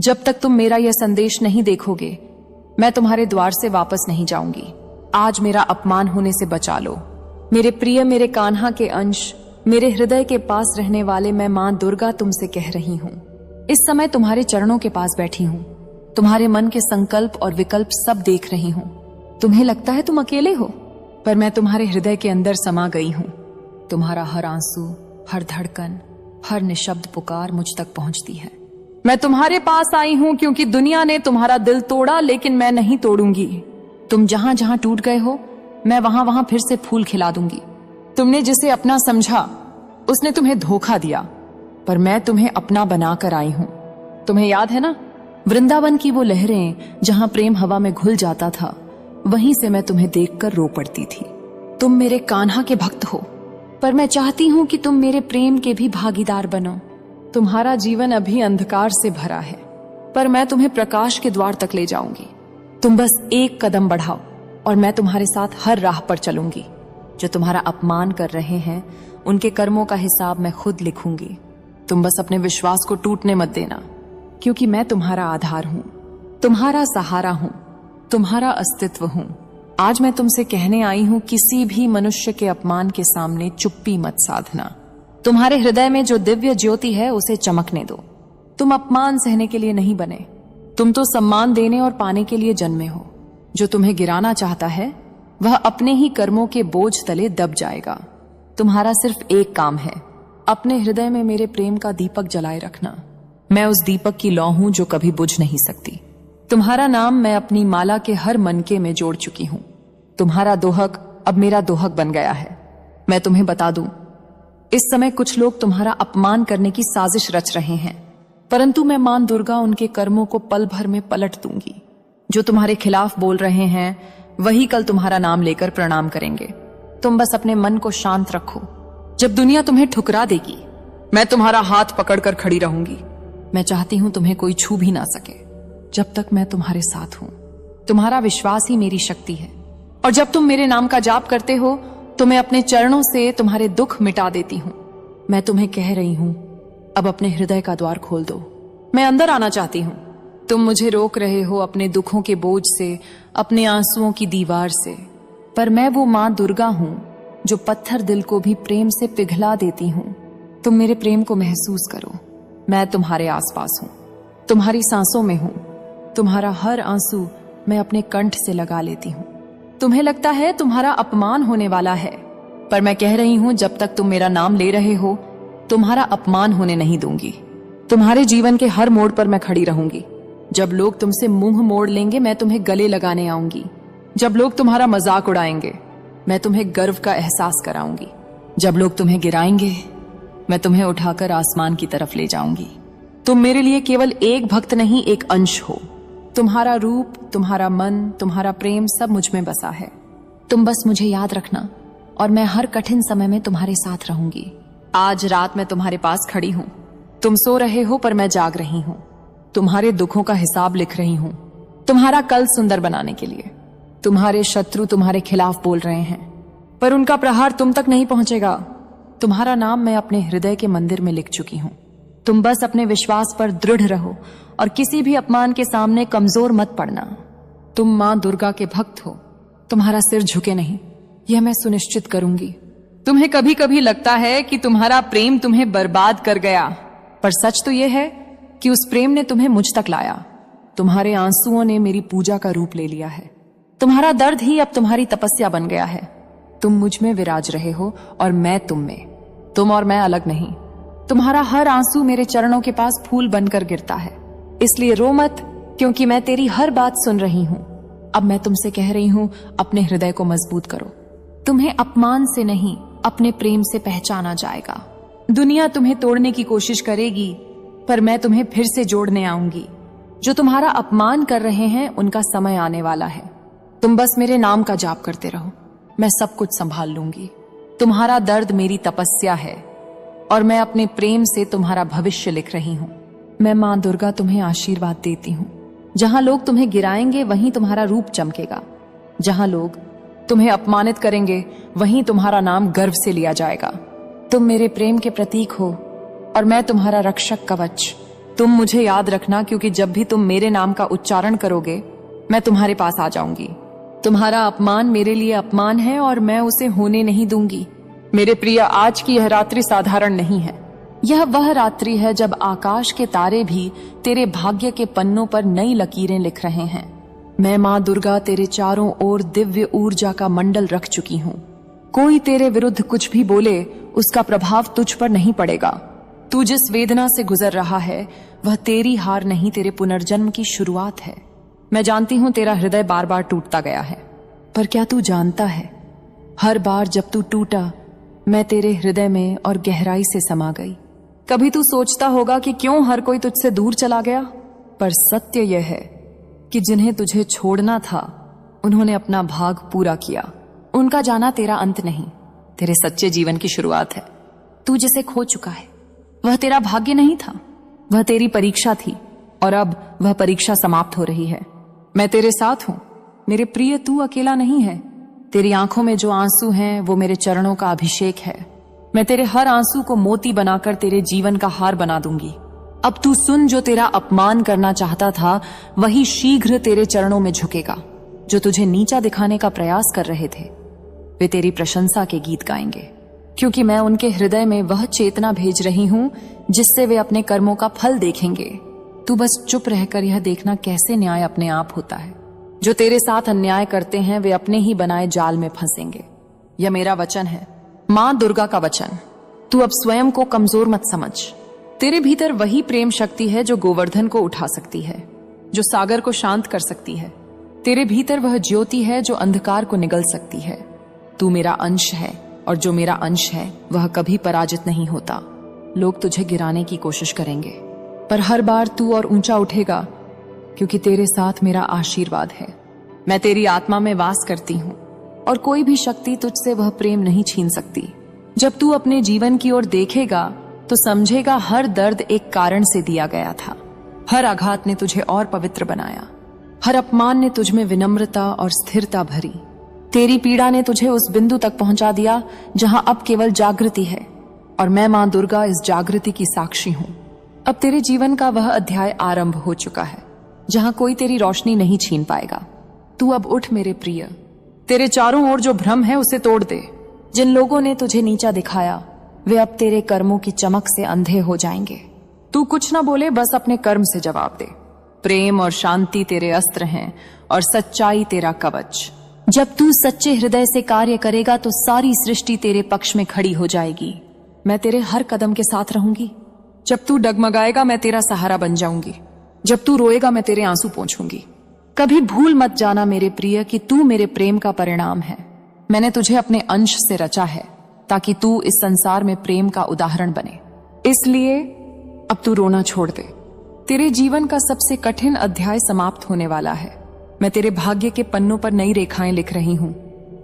जब तक तुम मेरा यह संदेश नहीं देखोगे, मैं तुम्हारे द्वार से वापस नहीं जाऊंगी। आज मेरा अपमान होने से बचा लो। मेरे प्रिय, मेरे कान्हा के अंश, मेरे हृदय के पास रहने वाले, मैं मां दुर्गा तुमसे कह रही हूं। इस समय तुम्हारे चरणों के पास बैठी हूं, तुम्हारे मन के संकल्प और विकल्प सब देख रही हूं। तुम्हें लगता है तुम अकेले हो, पर मैं तुम्हारे हृदय के अंदर समा गई हूं। तुम्हारा हर आंसू, हर धड़कन, हर निशब्द पुकार मुझ तक पहुंचती है। मैं तुम्हारे पास आई हूं क्योंकि दुनिया ने तुम्हारा दिल तोड़ा, लेकिन मैं नहीं तोड़ूंगी। तुम जहां जहां टूट गए हो, मैं वहां वहां फिर से फूल खिला दूंगी। तुमने जिसे अपना समझा, उसने तुम्हें धोखा दिया, पर मैं तुम्हें अपना बनाकर आई हूं। तुम्हें याद है ना, वृंदावन की वो लहरें जहां प्रेम हवा में घुल जाता था, वहीं से मैं तुम्हें देखकर रो पड़ती थी। तुम मेरे कान्हा के भक्त हो, पर मैं चाहती हूं कि तुम मेरे प्रेम के भी भागीदार बनो। तुम्हारा जीवन अभी अंधकार से भरा है, पर मैं तुम्हें प्रकाश के द्वार तक ले जाऊंगी। तुम बस एक कदम बढ़ाओ और मैं तुम्हारे साथ हर राह पर चलूंगी। जो तुम्हारा अपमान कर रहे हैं, उनके कर्मों का हिसाब मैं खुद लिखूंगी। तुम बस अपने विश्वास को टूटने मत देना, क्योंकि मैं तुम्हारा आधार हूं, तुम्हारा सहारा हूं, तुम्हारा अस्तित्व हूं। आज मैं तुमसे कहने आई हूं, किसी भी मनुष्य के अपमान के सामने चुप्पी मत साधना। तुम्हारे हृदय में जो दिव्य ज्योति है, उसे चमकने दो। तुम अपमान सहने के लिए नहीं बने, तुम तो सम्मान देने और पाने के लिए जन्मे हो। जो तुम्हें गिराना चाहता है, वह अपने ही कर्मों के बोझ तले दब जाएगा। तुम्हारा सिर्फ एक काम है, अपने हृदय में मेरे प्रेम का दीपक जलाए रखना। मैं उस दीपक की लौ हूं जो कभी बुझ नहीं सकती। तुम्हारा नाम मैं अपनी माला के हर मनके में जोड़ चुकी हूं। तुम्हारा दोहक अब मेरा दोहक बन गया है। मैं तुम्हें बता दूं, इस समय कुछ लोग तुम्हारा अपमान करने की साजिश रच रहे हैं, परंतु मैं मां दुर्गा उनके कर्मों को पल भर में पलट दूंगी। जो तुम्हारे खिलाफ बोल रहे हैं, वही कल तुम्हारा नाम लेकर प्रणाम करेंगे। तुम बस अपने मन को शांत रखो। जब दुनिया तुम्हें ठुकरा देगी, मैं तुम्हारा हाथ पकड़कर खड़ी रहूंगी। मैं चाहती हूं तुम्हें कोई छू भी ना सके, जब तक मैं तुम्हारे साथ हूं। तुम्हारा विश्वास ही मेरी शक्ति है, और जब तुम मेरे नाम का जाप करते हो, तो मैं अपने चरणों से तुम्हारे दुख मिटा देती हूं। मैं तुम्हें कह रही हूं, अब अपने हृदय का द्वार खोल दो। मैं अंदर आना चाहती हूं। तुम मुझे रोक रहे हो अपने दुखों के बोझ से, अपने आंसुओं की दीवार से, पर मैं वो मां दुर्गा हूं जो पत्थर दिल को भी प्रेम से पिघला देती हूं। तुम मेरे प्रेम को महसूस करो। मैं तुम्हारे आसपास हूं, तुम्हारी सांसों में हूं। तुम्हारा हर आंसू मैं अपने कंठ से लगा लेती हूं। तुम्हें लगता है तुम्हारा अपमान होने वाला है, पर मैं कह रही हूं, जब तक तुम मेरा नाम ले रहे हो, तुम्हारा अपमान होने नहीं दूंगी। तुम्हारे जीवन के हर मोड़ पर मैं खड़ी रहूंगी। जब लोग तुमसे मुंह मोड़ लेंगे, मैं तुम्हें गले लगाने आऊंगी। जब लोग तुम्हारा मजाक उड़ाएंगे, मैं तुम्हें गर्व का एहसास कराऊंगी। जब लोग तुम्हें गिराएंगे, मैं तुम्हें उठाकर आसमान की तरफ ले जाऊंगी। तुम मेरे लिए केवल एक भक्त नहीं, एक अंश हो। तुम्हारा रूप, तुम्हारा मन, तुम्हारा प्रेम सब मुझ में बसा है। तुम बस मुझे याद रखना, और मैं हर कठिन समय में तुम्हारे साथ रहूंगी। आज रात मैं तुम्हारे पास खड़ी हूं। तुम सो रहे हो, पर मैं जाग रही हूं। तुम्हारे दुखों का हिसाब लिख रही हूं, तुम्हारा कल सुंदर बनाने के लिए। तुम्हारे शत्रु तुम्हारे खिलाफ बोल रहे हैं, पर उनका प्रहार तुम तक नहीं पहुंचेगा। तुम्हारा नाम मैं अपने हृदय के मंदिर में लिख चुकी हूं। तुम बस अपने विश्वास पर दृढ़ रहो और किसी भी अपमान के सामने कमजोर मत पड़ना। तुम मां दुर्गा के भक्त हो, तुम्हारा सिर झुके नहीं, यह मैं सुनिश्चित करूंगी। तुम्हें कभी कभी लगता है कि तुम्हारा प्रेम तुम्हें बर्बाद कर गया, पर सच तो यह है कि उस प्रेम ने तुम्हें मुझ तक लाया। तुम्हारे आंसुओं ने मेरी पूजा का रूप ले लिया है। तुम्हारा दर्द ही अब तुम्हारी तपस्या बन गया है। तुम मुझ में विराज रहे हो और मैं तुम में। तुम और मैं अलग नहीं। तुम्हारा हर आंसू मेरे चरणों के पास फूल बनकर गिरता है। इसलिए रो मत, क्योंकि मैं तेरी हर बात सुन रही हूं। अब मैं तुमसे कह रही हूं, अपने हृदय को मजबूत करो। तुम्हें अपमान से नहीं, अपने प्रेम से पहचाना जाएगा। दुनिया तुम्हें तोड़ने की कोशिश करेगी, पर मैं तुम्हें फिर से जोड़ने आऊंगी। जो तुम्हारा अपमान कर रहे हैं, उनका समय आने वाला है। तुम बस मेरे नाम का जाप करते रहो, मैं सब कुछ संभाल लूंगी। तुम्हारा दर्द मेरी तपस्या है, और मैं अपने प्रेम से तुम्हारा भविष्य लिख रही हूं। मैं मां दुर्गा तुम्हें आशीर्वाद देती हूं। जहां लोग तुम्हें गिराएंगे, वहीं तुम्हारा रूप चमकेगा। जहां लोग तुम्हें अपमानित करेंगे, वहीं तुम्हारा नाम गर्व से लिया जाएगा। तुम मेरे प्रेम के प्रतीक हो, और मैं तुम्हारा रक्षक कवच। तुम मुझे याद रखना, क्योंकि जब भी तुम मेरे नाम का उच्चारण करोगे मैं तुम्हारे पास आ जाऊंगी। तुम्हारा अपमान मेरे लिए अपमान है और मैं उसे होने नहीं दूंगी। मेरे प्रिय, आज की यह रात्रि साधारण नहीं है। यह वह रात्रि है जब आकाश के तारे भी तेरे भाग्य के पन्नों पर नई लकीरें लिख रहे हैं। मैं माँ दुर्गा तेरे चारों ओर दिव्य ऊर्जा का मंडल रख चुकी हूँ। कोई तेरे विरुद्ध कुछ भी बोले उसका प्रभाव तुझ पर नहीं पड़ेगा। तू जिस वेदना से गुजर रहा है वह तेरी हार नहीं, तेरे पुनर्जन्म की शुरुआत है। मैं जानती हूं तेरा हृदय बार बार टूटता गया है, पर क्या तू जानता है, हर बार जब तू टूटा मैं तेरे हृदय में और गहराई से समा गई। कभी तू सोचता होगा कि क्यों हर कोई तुझसे दूर चला गया, पर सत्य यह है कि जिन्हें तुझे छोड़ना था उन्होंने अपना भाग पूरा किया। उनका जाना तेरा अंत नहीं, तेरे सच्चे जीवन की शुरुआत है। तू जिसे खो चुका है वह तेरा भाग्य नहीं था, वह तेरी परीक्षा थी और अब वह परीक्षा समाप्त हो रही है। मैं तेरे साथ हूं मेरे प्रिय, तू अकेला नहीं है। तेरी आंखों में जो आंसू हैं वो मेरे चरणों का अभिषेक है। मैं तेरे हर आंसू को मोती बनाकर तेरे जीवन का हार बना दूंगी। अब तू सुन, जो तेरा अपमान करना चाहता था वही शीघ्र तेरे चरणों में झुकेगा। जो तुझे नीचा दिखाने का प्रयास कर रहे थे वे तेरी प्रशंसा के गीत गाएंगे, क्योंकि मैं उनके हृदय में वह चेतना भेज रही हूं जिससे वे अपने कर्मों का फल देखेंगे। तू बस चुप रहकर यह देखना कैसे न्याय अपने आप होता है। जो तेरे साथ अन्याय करते हैं वे अपने ही बनाए जाल में फंसेंगे। यह मेरा वचन है, मां दुर्गा का वचन। तू अब स्वयं को कमजोर मत समझ। तेरे भीतर वही प्रेम शक्ति है जो गोवर्धन को उठा सकती है, जो सागर को शांत कर सकती है। तेरे भीतर वह ज्योति है जो अंधकार को निगल सकती है। तू मेरा अंश है और जो मेरा अंश है वह कभी पराजित नहीं होता। लोग तुझे गिराने की कोशिश करेंगे, पर हर बार तू और ऊंचा उठेगा, क्योंकि तेरे साथ मेरा आशीर्वाद है। मैं तेरी आत्मा में वास करती हूँ और कोई भी शक्ति तुझसे वह प्रेम नहीं छीन सकती। जब तू अपने जीवन की ओर देखेगा तो समझेगा हर दर्द एक कारण से दिया गया था। हर आघात ने तुझे और पवित्र बनाया, हर अपमान ने तुझ में विनम्रता और स्थिरता भरी। तेरी पीड़ा ने तुझे उस बिंदु तक पहुंचा दिया जहां अब केवल जागृति है, और मैं मां दुर्गा इस जागृति की साक्षी हूं। अब तेरे जीवन का वह अध्याय आरंभ हो चुका है जहां कोई तेरी रोशनी नहीं छीन पाएगा। तू अब उठ मेरे प्रिय, तेरे चारों ओर जो भ्रम है उसे तोड़ दे। जिन लोगों ने तुझे नीचा दिखाया वे अब तेरे कर्मों की चमक से अंधे हो जाएंगे। तू कुछ ना बोले, बस अपने कर्म से जवाब दे। प्रेम और शांति तेरे अस्त्र हैं और सच्चाई तेरा कवच। जब तू सच्चे हृदय से कार्य करेगा तो सारी सृष्टि तेरे पक्ष में खड़ी हो जाएगी। मैं तेरे हर कदम के साथ रहूंगी। जब तू डगमगाएगा मैं तेरा सहारा बन जाऊंगी। जब तू रोएगा मैं तेरे आंसू पोंछूंगी। कभी भूल मत जाना मेरे प्रिय कि तू मेरे प्रेम का परिणाम है। मैंने तुझे अपने अंश से रचा है ताकि तू इस संसार में प्रेम का उदाहरण बने। इसलिए अब तू रोना छोड़ दे। तेरे जीवन का सबसे कठिन अध्याय समाप्त होने वाला है। मैं तेरे भाग्य के पन्नों पर नई रेखाएं लिख रही हूं,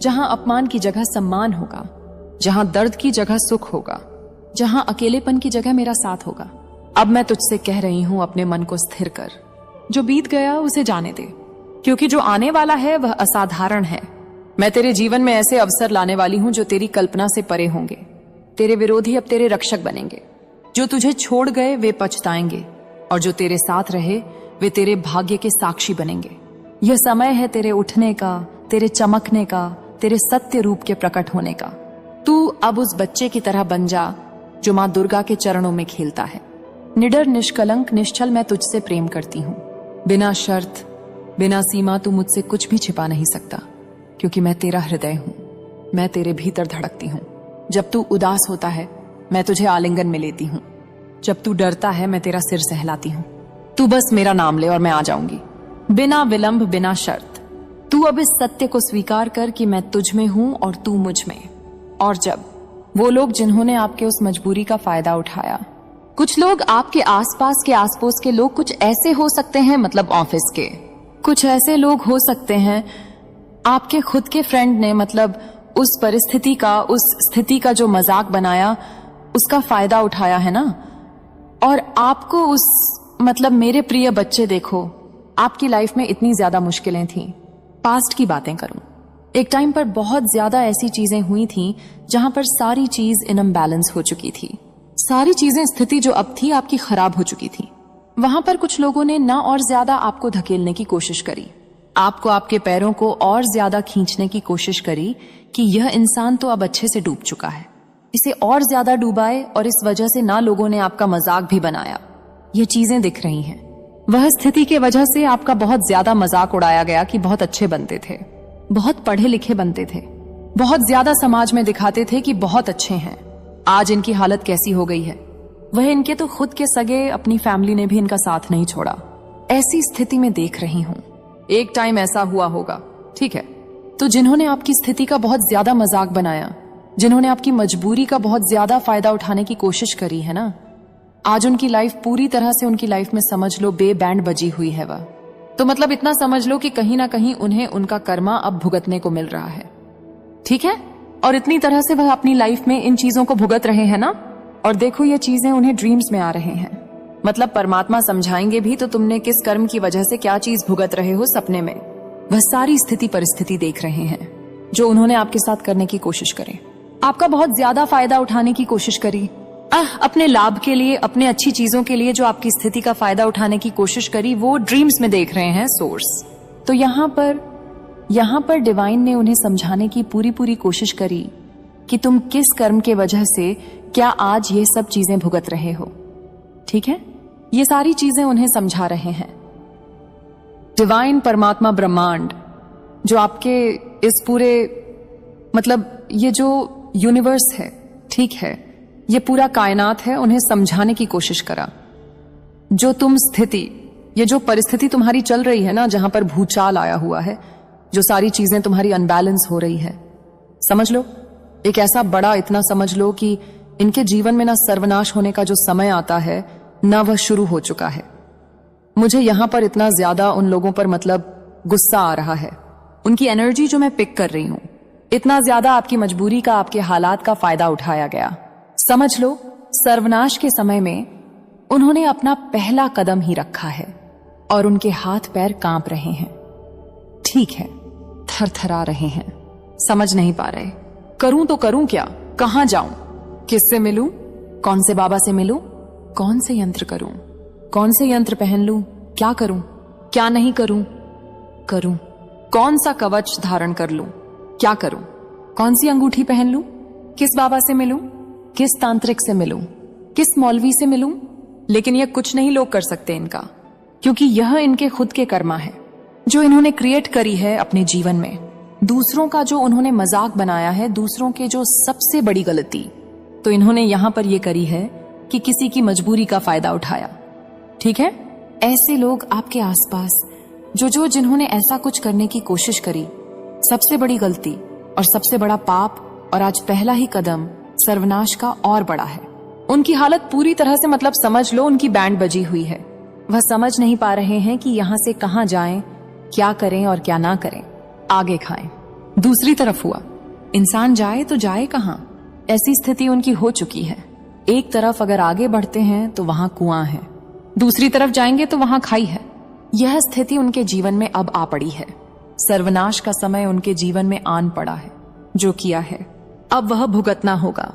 जहां अपमान की जगह सम्मान होगा, जहां दर्द की जगह सुख होगा, जहां अकेलेपन की जगह मेरा साथ होगा। अब मैं तुझसे कह रही हूं, अपने मन को स्थिर कर। जो बीत गया उसे जाने दे, क्योंकि जो आने वाला है वह असाधारण है। मैं तेरे जीवन में ऐसे अवसर लाने वाली हूं जो तेरी कल्पना से परे होंगे। तेरे विरोधी अब तेरे रक्षक बनेंगे। जो तुझे छोड़ गए वे पछताएंगे और जो तेरे साथ रहे वे तेरे भाग्य के साक्षी बनेंगे। यह समय है तेरे उठने का, तेरे चमकने का, तेरे सत्य रूप के प्रकट होने का। तू अब उस बच्चे की तरह बन जा जो मां दुर्गा के चरणों में खेलता है। निडर, निष्कलंक, निश्चल मैं तुझसे प्रेम करती हूं। बिना शर्त, बिना सीमा तू मुझसे कुछ भी छिपा नहीं सकता, क्योंकि मैं तेरा हृदय हूं। मैं तेरे भीतर धड़कती हूं। जब तू उदास होता है मैं तुझे आलिंगन में लेती हूं। जब तू डरता है मैं तेरा सिर सहलाती हूं। तू बस मेरा नाम ले और मैं आ जाऊंगी, बिना विलंब, बिना शर्त। तू अब इस सत्य को स्वीकार कर कि मैं तुझ में हूं और तू मुझ में। और जब वो लोग जिन्होंने आपके उस मजबूरी का फायदा उठाया, कुछ लोग आपके आसपास के आसपास के लोग कुछ ऐसे हो सकते हैं, मतलब ऑफिस के कुछ ऐसे लोग हो सकते हैं, आपके खुद के फ्रेंड ने मतलब उस परिस्थिति का, उस स्थिति का जो मजाक बनाया उसका फायदा उठाया है ना। और आपको उस मतलब मेरे प्रिय बच्चे, देखो आपकी लाइफ में इतनी ज्यादा मुश्किलें थी। पास्ट की बातें करूं, एक टाइम पर बहुत ज्यादा ऐसी चीजें हुई थी जहां पर सारी चीज इनअम्बैलेंस हो चुकी थी। सारी चीजें, स्थिति जो अब थी आपकी खराब हो चुकी थी। वहां पर कुछ लोगों ने ना और ज्यादा आपको धकेलने की कोशिश करी, आपको आपके पैरों को और ज्यादा खींचने की कोशिश करी कि यह इंसान तो अब अच्छे से डूब चुका है, इसे और ज्यादा डूबाए, और इस वजह से ना लोगों ने आपका मजाक भी बनाया। ये चीजें दिख रही हैं। वह स्थिति के वजह से आपका बहुत ज्यादा मजाक उड़ाया गया कि बहुत अच्छे बनते थे, बहुत पढ़े लिखे बनते थे, बहुत ज्यादा समाज में दिखाते थे कि बहुत अच्छे हैं। आज इनकी हालत कैसी हो गई है। वह इनके तो खुद के सगे, अपनी फैमिली ने भी इनका साथ नहीं छोड़ा। ऐसी स्थिति में देख रही हूं। एक टाइम ऐसा हुआ होगा, ठीक है, तो जिन्होंने आपकी स्थिति का बहुत ज्यादा मजाक बनाया, जिन्होंने आपकी मजबूरी का बहुत ज्यादा फायदा उठाने की कोशिश करी है ना, आज उनकी लाइफ पूरी तरह से, उनकी लाइफ में समझ लो बेबैंड बजी हुई है। वह तो मतलब इतना समझ लो कि कहीं ना कहीं उन्हें उनका कर्मा अब भुगतने को मिल रहा है, ठीक है। और इतनी तरह से वह अपनी लाइफ में इन चीजों को भुगत रहे हैं ना, और देखो ये चीजें उन्हें ड्रीम्स में आ रहे हैं। मतलब परमात्मा समझाएंगे भी तो तुमने किस कर्म की वजह से क्या चीज भुगत रहे हो सपने में। वह सारी स्थिति परिस्थिति देख रहे हैं जो उन्होंने आपके साथ करने की कोशिश करी, आपका बहुत ज्यादा फायदा उठाने की कोशिश करी, अपने लाभ के लिए, अपने अच्छी चीजों के लिए जो आपकी स्थिति का फायदा उठाने की कोशिश करी, वो ड्रीम्स में देख रहे हैं सोर्स। तो यहाँ पर डिवाइन ने उन्हें समझाने की पूरी कोशिश करी कि तुम किस कर्म के वजह से क्या आज ये सब चीजें भुगत रहे हो, ठीक है। ये सारी चीजें उन्हें समझा रहे हैं। डिवाइन परमात्मा ब्रह्मांड जो आपके इस पूरे, मतलब ये जो यूनिवर्स है, ठीक है, ये पूरा कायनात है, उन्हें समझाने की कोशिश करा। जो तुम स्थिति, ये जो परिस्थिति तुम्हारी चल रही है ना, जहां पर भूचाल आया हुआ है, जो सारी चीजें तुम्हारी अनबैलेंस हो रही है, समझ लो एक ऐसा बड़ा, इतना समझ लो कि इनके जीवन में ना सर्वनाश होने का जो समय आता है ना, वह शुरू हो चुका है। मुझे यहां पर इतना ज्यादा उन लोगों पर मतलब गुस्सा आ रहा है, उनकी एनर्जी जो मैं पिक कर रही हूं, इतना ज्यादा आपकी मजबूरी का, आपके हालात का फायदा उठाया गया। समझ लो सर्वनाश के समय में उन्होंने अपना पहला कदम ही रखा है और उनके हाथ पैर कांप रहे हैं, ठीक है, थरथरा रहे हैं, समझ नहीं पा रहे करूं तो करूं क्या, कहां जाऊं, किससे मिलूं, कौन से बाबा से मिलूं, कौन से यंत्र करूं, कौन से यंत्र पहन लूं, क्या करूं, क्या नहीं करूं, कौन सा कवच धारण कर लूं, क्या करूं, कौन सी अंगूठी पहन लूं, किस बाबा से मिलूं, किस तांत्रिक से मिलूं, किस मौलवी से मिलूं। लेकिन यह कुछ नहीं लोग कर सकते इनका, क्योंकि यह इनके खुद के कर्मा है जो इन्होंने क्रिएट करी है अपने जीवन में। दूसरों का जो उन्होंने मजाक बनाया है, दूसरों के जो सबसे बड़ी गलती तो इन्होंने यहां पर यह करी है कि किसी की मजबूरी का फायदा उठाया, ठीक है। ऐसे लोग आपके आसपास जो जिन्होंने ऐसा कुछ करने की कोशिश करी, सबसे बड़ी गलती और सबसे बड़ा पाप, और आज पहला ही कदम सर्वनाश का और बड़ा है। उनकी हालत पूरी तरह से, मतलब समझ लो उनकी बैंड बजी हुई है। वह समझ नहीं पा रहे हैं कि यहां से कहां जाएं, क्या करें और क्या ना करें, आगे खाएं। दूसरी तरफ हुआ, इंसान जाए तो जाए कहां, ऐसी स्थिति उनकी हो चुकी है। एक तरफ अगर आगे बढ़ते हैं तो वहां कुआं है, दूसरी तरफ जाएंगे तो वहां खाई है। यह स्थिति उनके जीवन में अब आ पड़ी है। सर्वनाश का समय उनके जीवन में आन पड़ा है। जो किया है अब वह भुगतना होगा,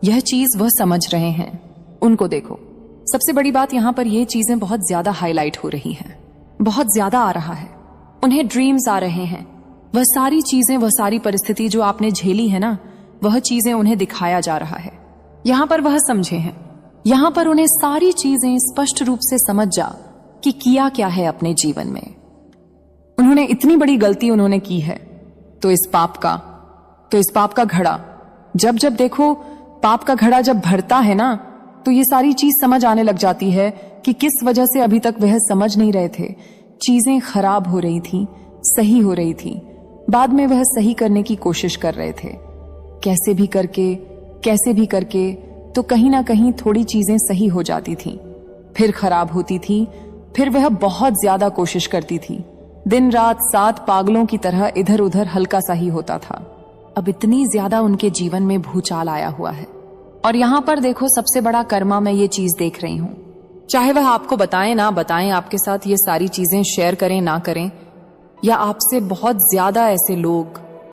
यह चीज वह समझ रहे हैं। उनको देखो, सबसे बड़ी बात यहां पर यह चीजें बहुत ज्यादा हाईलाइट हो रही हैं, बहुत ज्यादा आ रहा है। उन्हें ड्रीम्स आ रहे हैं, वह सारी चीजें, वह सारी परिस्थिति जो आपने झेली है ना, वह चीजें उन्हें दिखाया जा रहा है। यहां पर वह समझे हैं, यहां पर उन्हें सारी चीजें स्पष्ट रूप से समझ जा कि किया क्या है अपने जीवन में। उन्होंने इतनी बड़ी गलती उन्होंने की है, तो इस पाप का घड़ा, जब देखो पाप का घड़ा जब भरता है ना, तो ये सारी चीज समझ आने लग जाती है कि किस वजह से अभी तक वह समझ नहीं रहे थे। चीजें खराब हो रही थी, सही हो रही थी, बाद में वह सही करने की कोशिश कर रहे थे, कैसे भी करके तो कहीं ना कहीं थोड़ी चीजें सही हो जाती थी, फिर खराब होती थी, फिर वह बहुत ज्यादा कोशिश करती थी, दिन रात 7 पागलों की तरह इधर उधर हल्का सा ही होता था। अब इतनी ज्यादा उनके जीवन में भूचाल आया हुआ है। और यहां पर देखो, सबसे बड़ा कर्मा मैं ये चीज देख रही हूं, चाहे वह आपको बताएं ना बताएं, आपके साथ ये सारी चीजें शेयर करें ना करें, या आपसे बहुत ज्यादा ऐसे लोग